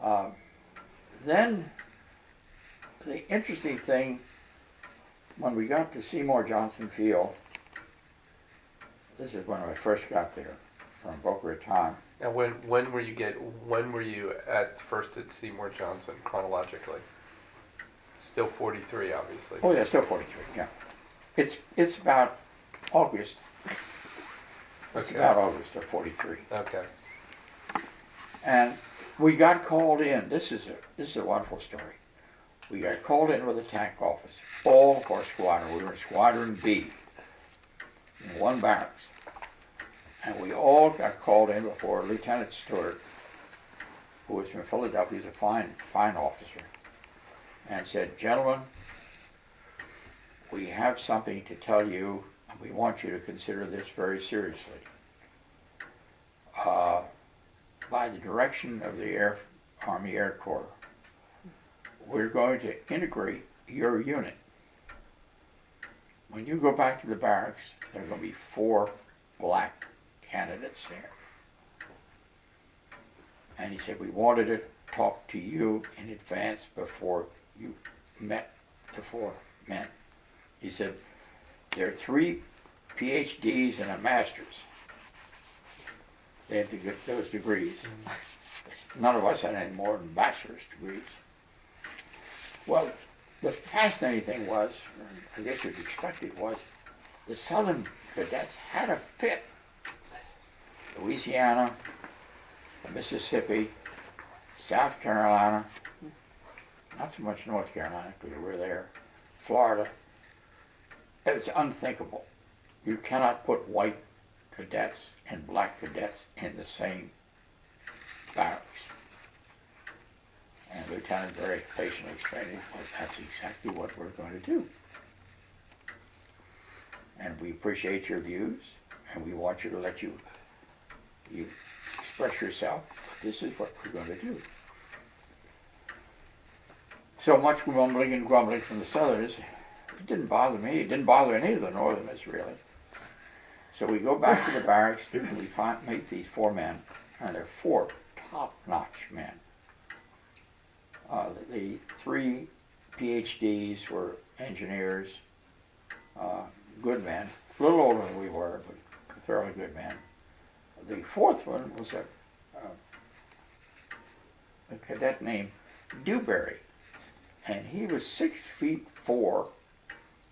Um, then the interesting thing, when we got to Seymour Johnson Field, this is when I first got there from Boca Raton. And when were you at first at Seymour Johnson chronologically? Still 43, obviously. Oh yeah, still 43. Yeah, it's about August. It's about August of 43. Okay. And we got called in. This is a wonderful story. We got called in with the tank office. All of our squadron. We were in Squadron B in one barracks. And we all got called in before Lieutenant Stewart, who was from Philadelphia, he's a fine officer, and said, "Gentlemen, we have something to tell you, and we want you to consider this very seriously. By the direction of the Army Air Corps, we're going to integrate your unit. When you go back to the barracks, there are going to be 4 black candidates there." And he said, "We wanted to talk to you in advance before you met the 4 men." He said, "There are 3 PhDs and a master's. They have to get those degrees. None of us had any more than bachelor's degrees." Well, the fascinating thing was, I guess you'd expect it was, the Southern cadets had a fit. Louisiana, Mississippi, South Carolina, not so much North Carolina because we were there, Florida. It was unthinkable. You cannot put white cadets and black cadets in the same barracks. And the lieutenant very patiently explained, "Well, that's exactly what we're going to do. And we appreciate your views, and we want you to let you express yourself. This is what we're going to do." So much mumbling and grumbling from the Southerners, it didn't bother me. It didn't bother any of the Northerners, really. So we go back to the barracks, and we meet these 4 men, and they're 4 top-notch men. The 3 PhDs were engineers, good men, a little older than we were, but thoroughly good men. The 4th one was a cadet named Dewberry, and he was 6'4"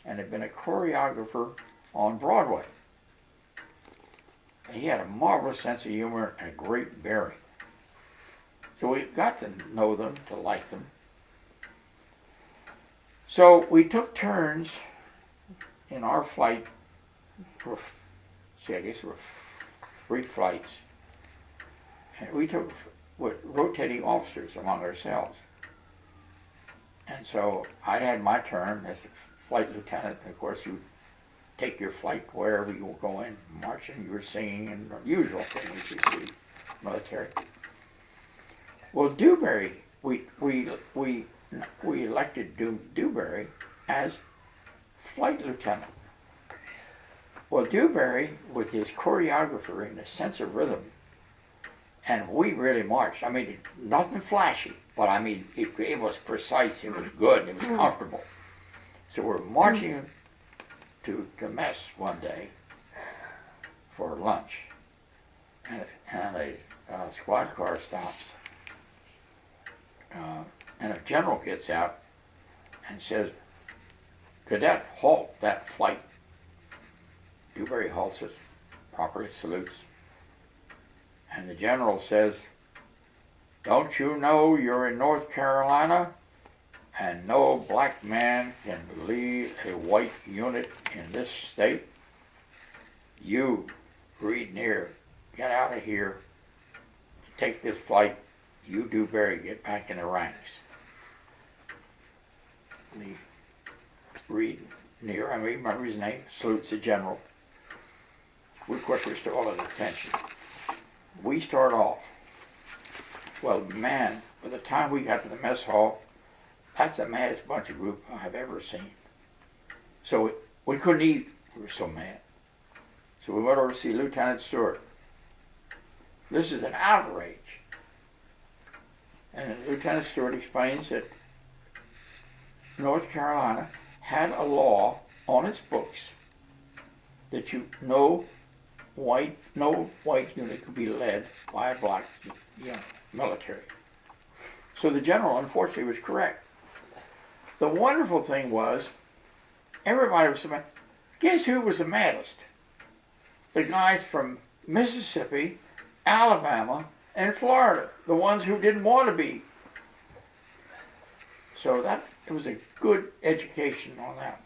and had been a choreographer on Broadway. And he had a marvelous sense of humor and a great bearing. So we got to know them, to like them. So we took turns in our flight. I guess there were 3 flights. And we took rotating officers among ourselves. And so I had my turn as a flight lieutenant. Of course, you take your flight wherever you were going, marching, you were singing, and the usual things you see military. Well, Dewberry, we elected Dewberry as flight lieutenant. Well, Dewberry, with his choreographer and his sense of rhythm, and we really marched. I mean, nothing flashy, but I mean, it was precise, it was good, it was comfortable. So we're marching to mess one day for lunch, and a squad car stops, and a general gets out and says, "Cadet, halt that flight." Dewberry halts us, properly salutes, and the general says, "Don't you know you're in North Carolina, and no black man can lead a white unit in this state? You, Reed Neer, get out of here, take this flight. You, Dewberry, get back in the ranks." Reed Neer, I remember his name, salutes the general. Of course, we're still all at attention. We start off. Well, man, by the time we got to the mess hall, that's the maddest bunch of group I've ever seen. So we couldn't eat. We were so mad. So we went over to see Lieutenant Stewart. "This is an outrage." And Lieutenant Stewart explains that North Carolina had a law on its books that no white unit could be led by a black military. So the general, unfortunately, was correct. The wonderful thing was, everybody was so mad. Guess who was the maddest? The guys from Mississippi, Alabama, and Florida, the ones who didn't want to be. So it was a good education on that.